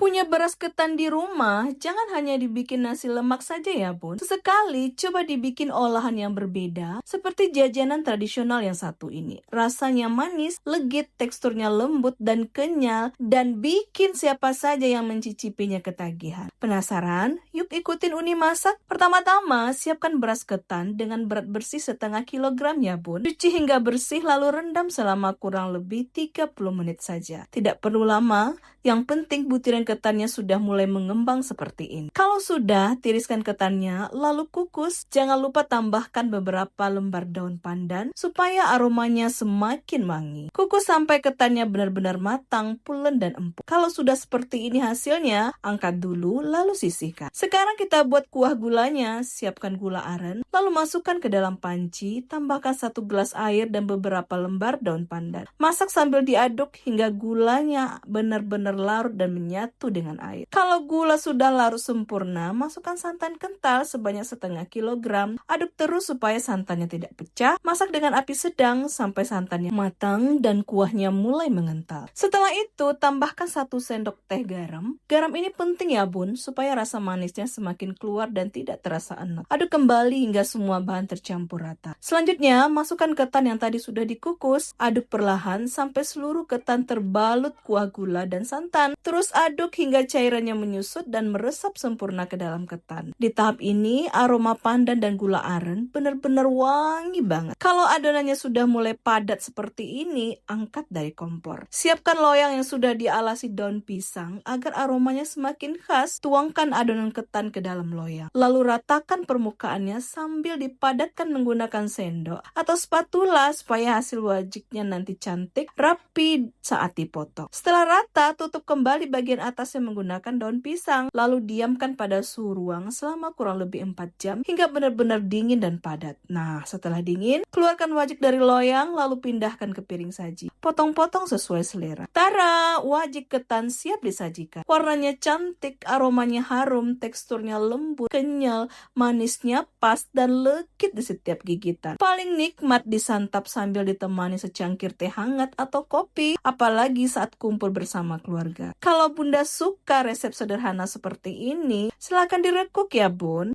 Punya beras ketan di rumah, jangan hanya dibikin nasi lemak saja ya bun. Sesekali coba dibikin olahan yang berbeda, seperti jajanan tradisional yang satu ini. Rasanya manis, legit, teksturnya lembut dan kenyal, dan bikin siapa saja yang mencicipinya ketagihan. Penasaran? Yuk ikutin Uni masak. Pertama-tama, siapkan beras ketan dengan berat bersih setengah kilogram ya bun. Cuci hingga bersih lalu rendam selama kurang lebih 30 menit saja. Tidak perlu lama, yang penting butiran ketannya sudah mulai mengembang seperti ini. Kalau sudah, tiriskan ketannya, lalu kukus. Jangan lupa tambahkan beberapa lembar daun pandan supaya aromanya semakin wangi. Kukus sampai ketannya benar-benar matang, pulen dan empuk. Kalau sudah seperti ini hasilnya, angkat dulu lalu sisihkan. Sekarang kita buat kuah gulanya. Siapkan gula aren, lalu masukkan ke dalam panci, tambahkan 1 gelas air dan beberapa lembar daun pandan. Masak sambil diaduk hingga gulanya benar-benar larut dan menyatu dengan air. Kalau gula sudah larut sempurna, masukkan santan kental sebanyak setengah kilogram. Aduk terus supaya santannya tidak pecah. Masak dengan api sedang sampai santannya matang dan kuahnya mulai mengental. Setelah itu, tambahkan 1 sendok teh garam. Garam ini penting ya bun, supaya rasa manisnya semakin keluar dan tidak terasa enak. Aduk kembali hingga semua bahan tercampur rata. Selanjutnya, masukkan ketan yang tadi sudah dikukus. Aduk perlahan sampai seluruh ketan terbalut kuah gula dan santan. Terus aduk hingga cairannya menyusut dan meresap sempurna ke dalam ketan. Di tahap ini, aroma pandan dan gula aren benar-benar wangi banget. Kalau adonannya sudah mulai padat seperti ini, angkat dari kompor. Siapkan loyang yang sudah dialasi daun pisang agar aromanya semakin khas. Tuangkan adonan ketan ke dalam loyang. Lalu ratakan permukaannya sambil dipadatkan menggunakan sendok atau spatula supaya hasil wajiknya nanti cantik, rapi saat dipotong. Setelah rata, tutup kembali bagian atasnya menggunakan daun pisang, lalu diamkan pada suhu ruang selama kurang lebih 4 jam hingga benar-benar dingin dan padat. Nah, setelah dingin, keluarkan wajik dari loyang lalu pindahkan ke piring saji. Potong-potong sesuai selera. Tara, wajik ketan siap disajikan. Warnanya cantik, aromanya harum, teksturnya lembut, kenyal, manisnya pas dan legit di setiap gigitan. Paling nikmat disantap sambil ditemani secangkir teh hangat atau kopi, apalagi saat kumpul bersama keluarga. Kalau Bunda suka resep sederhana seperti ini, silakan direkuk ya bun.